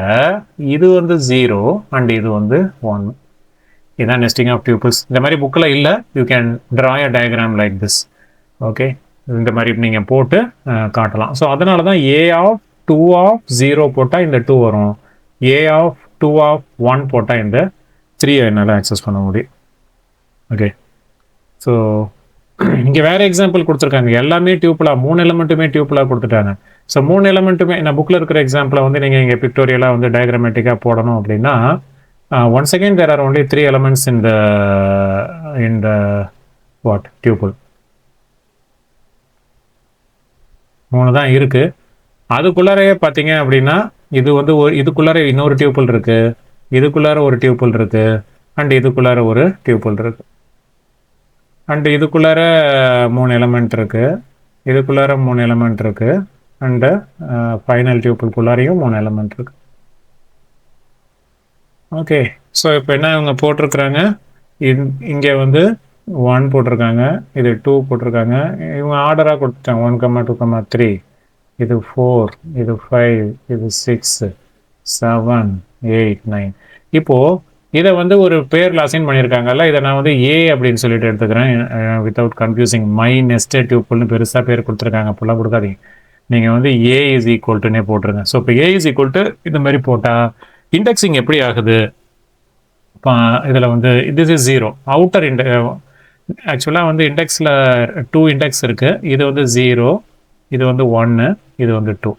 இது வந்து 0 அண்ட் இது வந்து 1. இதுதான் நெஸ்டிங் ஆஃப் டியூபிள்ஸ். இந்த மாதிரி புக்கில் இல்லை, you can draw a diagram like this. Okay, இந்த மாதிரி நீங்கள் போட்டு காட்டலாம். ஸோ அதனால தான் ஏ ஆஃப் 2 ஆஃப் 0 போட்டால் இந்த 2 வரும், ஏ ஆஃப் 2 ஆஃப் 1 போட்டால் இந்த 3 என்னால் ஆக்சஸ் பண்ண முடியும். ஓகே, ஸோ இங்கே வேறு எக்ஸாம்பிள் கொடுத்துருக்காங்க. எல்லாமே டியூப்லாக 3 எலமெண்ட்டுமே டியூப்லாக கொடுத்துட்டாங்க. ஸோ 3 எலமெண்ட்டுமே நான் புக்கில் இருக்கிற எக்ஸாம்பிளை வந்து நீங்கள் இங்கே பிக்டோரியலாக வந்து டயக்ராமேட்டிக்காக போடணும் அப்படின்னா once again there are only 3 elements in the what tuple. 3 தான் இருக்கு. அதுக்குள்ளாரையே பார்த்தீங்க அப்படின்னா இது வந்து இதுக்குள்ளார இன்னொரு டியூப்புள் இருக்கு, இதுக்குள்ளார ஒரு டியூப்புள் இருக்கு, அண்ட் இதுக்குள்ளார ஒரு டியூப்புள் இருக்கு, அண்ட் இதுக்குள்ளார 3 எலமெண்ட் இருக்கு, இதுக்குள்ளார 3 எலமெண்ட் இருக்கு, அண்டு ஃபைனல் டியூப்புள்குள்ளாரையும் 3 எலமெண்ட் இருக்கு. ஓகே, ஸோ இப்போ என்ன இவங்க போட்டிருக்கிறாங்க, இங்கே வந்து 1 போட்டிருக்காங்க, இது 2 போட்டிருக்காங்க, இவங்க ஆர்டராக கொடுத்துட்டாங்க 1, 2, 3, இது 4, இது 5, இது 6, 7, 8, 9. இப்போது இதை வந்து ஒரு பேரில் அசைன் பண்ணியிருக்காங்கல்ல, இதை நான் வந்து ஏ அப்படின்னு சொல்லிட்டு எடுத்துக்கிறேன் வித்தவுட் கன்ஃபியூசிங். மை நெஸ்டட் டியூப்புள்னு பெருசாக பேர் கொடுத்துருக்காங்க, அப்போல்லாம் கொடுக்காதீங்க. நீங்கள் வந்து ஏ இஸ் ஈக்குவல் டுனே போட்டுருங்க. ஸோ இப்போ ஏ இஸ் ஈக்குவல் டு இந்த மாதிரி போட்டால் இண்டெக்ஸிங் எப்படி ஆகுது? இப்போ இதில் வந்து திஸ் இஸ் 0 அவுட்டர் ஆக்சுவலாக வந்து இண்டெக்ஸில் 2 இண்டெக்ஸ் இருக்குது. இது வந்து 0, இது வந்து 1, இது வந்து 2.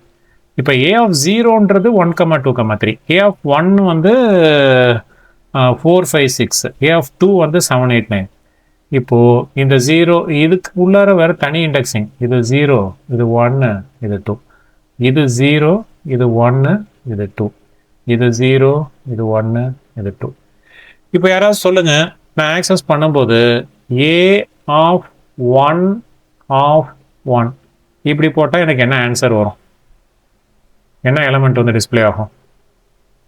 இப்போ ஏ ஆஃப் 0ன்றது 1, 2, 3. ஏ ஆஃப் 1 வந்து 4, 5, 6. ஏ ஆஃப் 2 வந்து 7, 8, 9. இப்போது இந்த 0 இதுக்கு உள்ளார வேறு தனி இண்டெக்ஸிங். இது 0, இது 1, இது 2, இது 0, இது 1, இது 2, இது 0, இது 1, இது 2. இப்போ யாராவது சொல்லுங்க, நான் ஆக்சஸ் பண்ணும்போது ஏ ஆஃப் 1 ஆஃப் 1 இப்படி போட்டால் எனக்கு என்ன ஆன்சர் வரும்? என்ன எலமெண்ட் வந்து டிஸ்பிளே ஆகும்?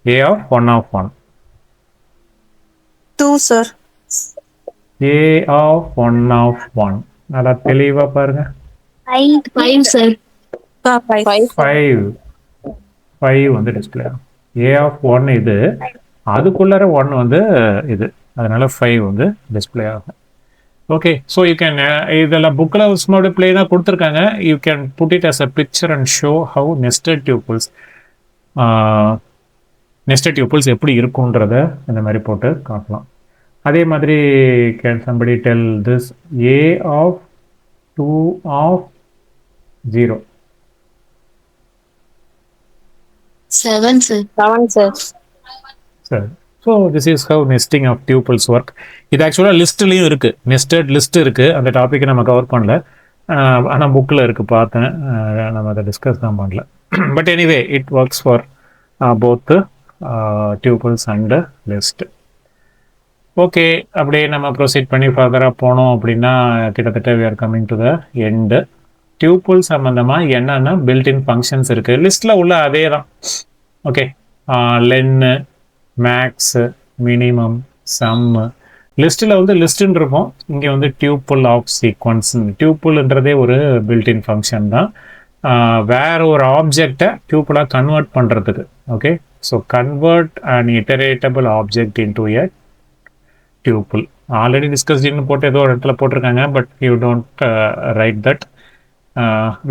A of 1 of 1. 2 sir. A of 1 of 1 நல்லா தெளிவாக பாருங்க. 5 sir. 5 வந்து டிஸ்பிளே ஆகும். ஏ ஆஃப் 1 இது, அதுக்குள்ளார 1 வந்து இது, அதனால 5 வந்து டிஸ்பிளே ஆகும். ஓகே, ஸோ யூ கேன் இதெல்லாம் புக்கில் சும்மா பிளேனாக கொடுத்துருக்காங்க. You can put it as a picture and show how nested tuples எப்படி இருக்குன்றத இந்த மாதிரி போட்டு காட்டலாம். அதே மாதிரி can somebody tell this A of 2 of 0. 7 sir. சரி, so this is how nesting of tuples work. இது ஆக்சுவலாக லிஸ்ட்லேயும் இருக்குது, நெஸ்டட் லிஸ்ட் இருக்குது. அந்த டாப்பிக்கை நம்ம கவர் பண்ணல, ஆனால் புக்கில் இருக்குது, பார்த்தேன். நம்ம அதை டிஸ்கஸ் தான் பண்ணல. But anyway it works for both tuples and list. Okay, அப்படியே நம்ம ப்ரொசீட் பண்ணி ஃபர்தராக போனோம் அப்படின்னா கிட்டத்தட்ட we are coming to the end. Tuple சம்பந்தமா என்னென்ன பில்ட்இன் ஃபங்க்ஷன்ஸ் இருக்கு லிஸ்ட்ல உள்ள அதே தான். ஓகே, லென்னு, மேக்ஸ், மினிமம், சம்மு, லிஸ்ட்டில் வந்து லிஸ்ட்டுன்னு இருக்கும். இங்கே வந்து டியூப்புள் ஆஃப் சீக்வன்ஸ். டியூப்புள்ன்றதே ஒரு பில்ட்இன் ஃபங்க்ஷன் தான். வேற ஒரு ஆப்ஜெக்டை டியூப்புளாக கன்வெர்ட் பண்ணுறதுக்கு. Okay, so convert and iterable object into a tuple. Already டிஸ்கஸ்டின்னு போட்டு ஏதோ ஒரு இடத்துல போட்டிருக்காங்க, but you don't write that.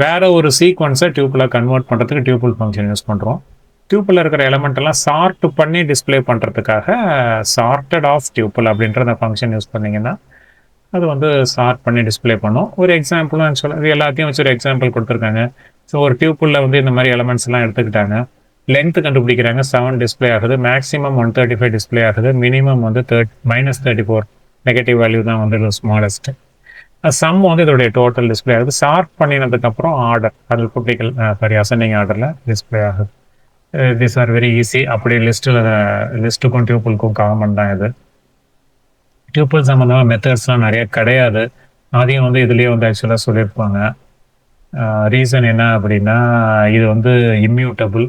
வேற ஒரு சீக்வன்ஸை டியூப்புளாக கன்வெர்ட் பண்ணுறதுக்கு டியூப்புள் ஃபங்க்ஷன் யூஸ் பண்ணுறோம். டியூப்பில் இருக்கிற எலமெண்ட் எல்லாம் சார்ட் பண்ணி டிஸ்பிளே பண்ணுறதுக்காக சார்ட்டட் ஆஃப் டியூப்புள் அப்படின்ற அந்த ஃபங்க்ஷன் யூஸ் பண்ணிங்கன்னா அது வந்து சார்ட் பண்ணி டிஸ்பிளே பண்ணும். ஒரு எக்ஸாம்பிளும் ஆக்சுவலாக எல்லாத்தையும் வச்சு ஒரு எக்ஸாம்பிள் கொடுத்துருக்காங்க. ஸோ ஒரு டியூப்புளில் வந்து இந்த மாதிரி எலமெண்ட்ஸ் எல்லாம் எடுத்துக்கிட்டாங்க. லென்த் கண்டுபிடிக்கிறாங்க, 7 டிஸ்பிளே ஆகுது. மேக்ஸிமம் 135 டிஸ்பிளே ஆகுது. மினிமம் வந்து -34 நெகட்டிவ் வேல்யூ தான் வந்து ஸ்மாலஸ்ட். சம் வந்து இதோடைய டோட்டல் டிஸ்பிளே ஆகுது. சார்ட் பண்ணினதுக்கப்புறம் ஆர்டர் அல்பபெட்டிக்கல் அசெண்டிங் ஆர்டரில் டிஸ்பிளே ஆகுது. This are very easy. அப்படி லிஸ்ட்டுக்கும் டியூப்புளுக்கும் காமன் தான் இது. டியூப்புள் சம்மந்தமாக மெத்தட்ஸ்லாம் நிறைய கிடையாது. அதையும் வந்து இதுலேயே வந்து ஆக்சுவலாக சொல்லியிருப்பாங்க. ரீசன் என்ன அப்படின்னா, இது வந்து இம்மியூட்டபிள்.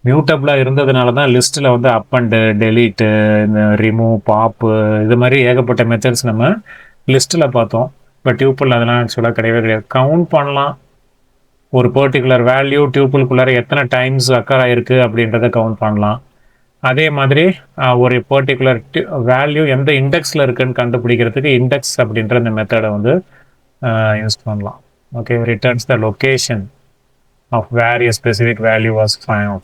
மியூட்டபிளாக இருந்ததுனால தான் லிஸ்ட்டில் வந்து அப் அண்டு டெலீட்டு, இந்த ரிமூவ், பாப்பு, இது மாதிரி ஏகப்பட்ட மெத்தட்ஸ் நம்ம லிஸ்ட்டில் பார்த்தோம். பட் டியூப்புள் அதெல்லாம் ஆக்சுவலாக கிடையவே கிடையாது. கவுண்ட் பண்ணலாம், ஒரு பர்டிகுலர் வேல்யூ டியூப்புளுக்குள்ளார எத்தனை டைம்ஸ் அக்கர் ஆயிருக்கு அப்படின்றத கவுண்ட் பண்ணலாம். அதே மாதிரி ஒரு பர்டிகுலர் வேல்யூ எந்த இண்டெக்ஸில் இருக்குன்னு கண்டுபிடிக்கிறதுக்கு இண்டெக்ஸ் அப்படின்ற இந்த மெத்தடை வந்து யூஸ் பண்ணலாம். Okay, returns the location of where a specific value was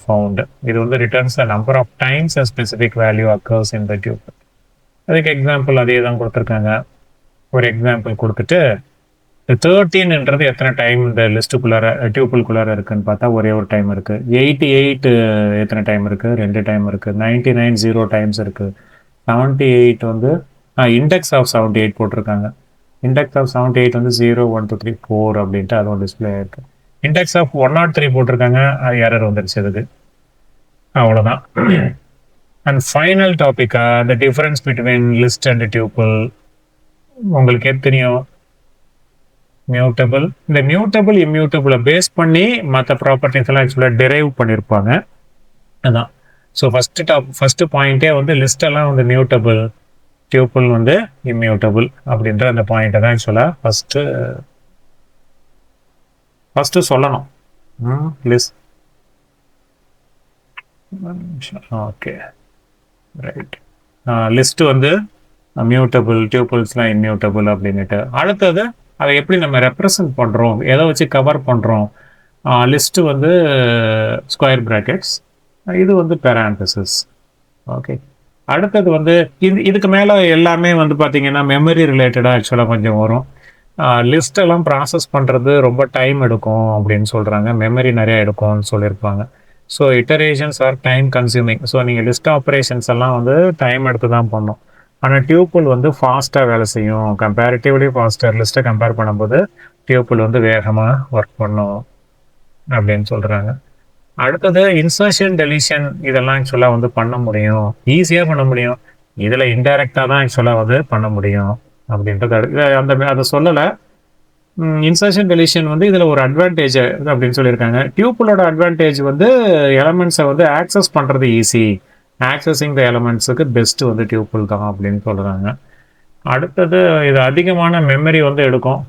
found. இது வந்து returns the number of times a specific value occurs in the tuple. அதுக்கு எக்ஸாம்பிள் அதே தான் கொடுத்துருக்காங்க. ஒரு எக்ஸாம்பிள் கொடுத்துட்டு 13ன்றது எத்தனை டைம் இந்த லிஸ்ட்டுக்குள்ளார டியூப்புள்குள்ளார இருக்குன்னு பார்த்தா ஒரே ஒரு டைம் இருக்குது. 88 எத்தனை டைம் இருக்குது? 2 டைம் இருக்குது. 99 0 டைம்ஸ் இருக்குது. 78 வந்து இண்டெக்ஸ் ஆஃப் 78 போட்டிருக்காங்க. இண்டெக்ஸ் ஆஃப் 78 வந்து 0 1 2 3 4 அப்படின்ட்டு அதுவும் டிஸ்பிளே ஆயிருக்கு. இண்டெக்ஸ் ஆஃப் 103 போட்டிருக்காங்க, அது எரர் வந்துருச்சு. அதுக்கு அவ்வளோதான். அண்ட் ஃபைனல் டாபிக்கா the difference between list and tuple. உங்களுக்கு எது தெரியும்? மியூட்டபிள். இந்த மியூட்டபிள் இம்மியூட்டபிளை பேஸ் பண்ணி மற்ற ப்ராப்பர்ட்டிஸ் எல்லாம் ஆக்சுவலாக டெரைவ் பண்ணியிருப்பாங்க. அதான். ஸோ ஃபர்ஸ்ட் பாயிண்டே வந்து லிஸ்ட் எல்லாம் வந்து மியூட்டபிள், டியூப்புள் வந்து இம்மியூட்டபிள் அப்படின்ற அந்த பாயிண்டை தான் ஆக்சுவலாக ஃபஸ்ட்டு சொல்லணும். லிஸ்ட். Okay, right. லிஸ்ட்டு வந்து மியூட்டபிள், டியூப்புள்ஸ்லாம் இம்மியூட்டபிள் அப்படின்னுட்டு. அடுத்தது அதை எப்படி நம்ம ரெப்ரசன்ட் பண்ணுறோம், எதை வச்சு கவர் பண்ணுறோம்? லிஸ்ட்டு வந்து ஸ்கொயர் ப்ராக்கெட்ஸ், இது வந்து பேராந்தசிஸ். ஓகே, அடுத்தது வந்து இதுக்கு மேலே எல்லாமே வந்து பார்த்தீங்கன்னா மெமரி ரிலேட்டடாக ஆக்சுவலாக கொஞ்சம் வரும். லிஸ்ட்டெல்லாம் ப்ராசஸ் பண்ணுறது ரொம்ப டைம் எடுக்கும் அப்படின்னு சொல்கிறாங்க. மெமரி நிறையா எடுக்கும்னு சொல்லியிருப்பாங்க. So iterations are time consuming. So நீங்கள் லிஸ்ட் ஆப்ரேஷன்ஸ் எல்லாம் வந்து டைம் எடுத்து தான் பண்ணணும். ஆனால் டியூப்புள் வந்து ஃபாஸ்ட்டாக வேலை செய்யும். Comparatively faster. லிஸ்ட்டை கம்பேர் பண்ணும்போது டியூப்புள் வந்து வேகமாக ஒர்க் பண்ணும் அப்படின்னு சொல்கிறாங்க. அடுத்தது இன்சர்ஷன், டெலிஷன், இதெல்லாம் ஆக்சுவலாக வந்து பண்ண முடியும், ஈஸியாக பண்ண முடியும். இதில் இன்டைரக்டாக தான் ஆக்சுவலாக வந்து பண்ண முடியும் அப்படின்றது அதை சொல்லலை. இன்சர்ஷன், டெலிஷன் வந்து இதில் ஒரு அட்வான்டேஜ் அப்படின்னு சொல்லியிருக்காங்க. டியூப்புளோட அட்வான்டேஜ் வந்து எலமெண்ட்ஸை வந்து ஆக்சஸ் பண்ணுறது ஈஸி. ஆக்சஸிங் த எலமெண்ட்ஸுக்கு பெஸ்ட்டு வந்து டியூப்புள் தான் அப்படின்னு சொல்கிறாங்க. அடுத்தது இது அதிகமான மெமரி வந்து எடுக்கும்,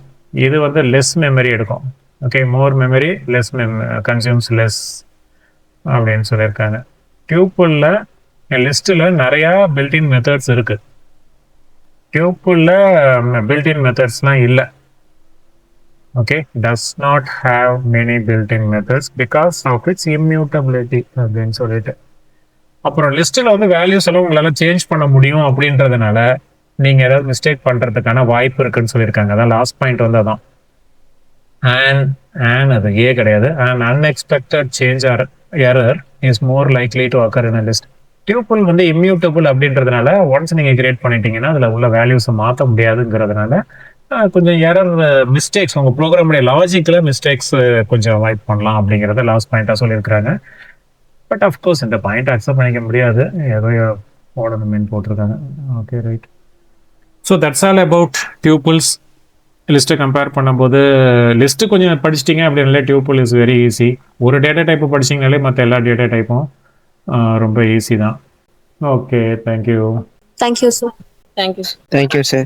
இது வந்து லெஸ் மெமரி எடுக்கும். ஓகே, மோர் மெமரி லெஸ் கன்சியூம்ஸ் லெஸ் அப்படின்னு சொல்லியிருக்காங்க. டியூப்புளில் லிஸ்ட்டில் நிறையா பில்டின் மெத்தட்ஸ் இருக்குது. டியூப்புளில் பில்டின் மெத்தட்ஸ்லாம் இல்லை. Okay, does not have many built in methods because of its immutability அப்படின்னு சொல்லிட்டு. அப்புறம் லிஸ்ட்டில் வந்து வேல்யூஸ் எல்லாம் உங்களால் சேஞ்ச் பண்ண முடியும் அப்படின்றதுனால நீங்கள் ஏதாவது மிஸ்டேக் பண்ணுறதுக்கான வாய்ப்பு இருக்குன்னு சொல்லியிருக்காங்க. அதான் லாஸ்ட் பாயிண்ட் வந்து அதான். அது ஏ கிடையாது. And unexpected change or error is more likely to occur in a list. Tuple வந்து இம்மியூட்டபிள் அப்படின்றதுனால ஒன்ஸ் நீங்கள் கிரியேட் பண்ணிட்டீங்கன்னா அதில் உள்ள வேல்யூஸை மாற்ற முடியாதுங்கிறதுனால கொஞ்சம் எரர், மிஸ்டேக்ஸ், உங்கள் ப்ரோக்ராமுடைய லாஜிக்கில் மிஸ்டேக்ஸ் கொஞ்சம் அவாய்ட் பண்ணலாம் அப்படிங்கிறத லாஸ்ட் பாயிண்ட்டாக சொல்லியிருக்கிறாங்க. பட் அஃப்கோர்ஸ் இந்த பாயிண்ட் அக்செப்ட் பண்ணிக்க முடியாது, ஏதோ போடணும்னு போட்டிருக்காங்க. Okay, right. So that's all about tuples. லிஸ்ட்டை கம்பேர் பண்ணும்போது லிஸ்ட்டு கொஞ்சம் படிச்சிட்டிங்க அப்படின்னாலே டியூப்புள் இஸ் வெரி ஈஸி. ஒரு டேட்டா டைப்பு படிச்சிங்கனாலே மற்ற எல்லா டேட்டா டைப்பும் ரொம்ப ஈஸி தான். Okay, thank you. Thank you sir. Thank you. Thank you, sir.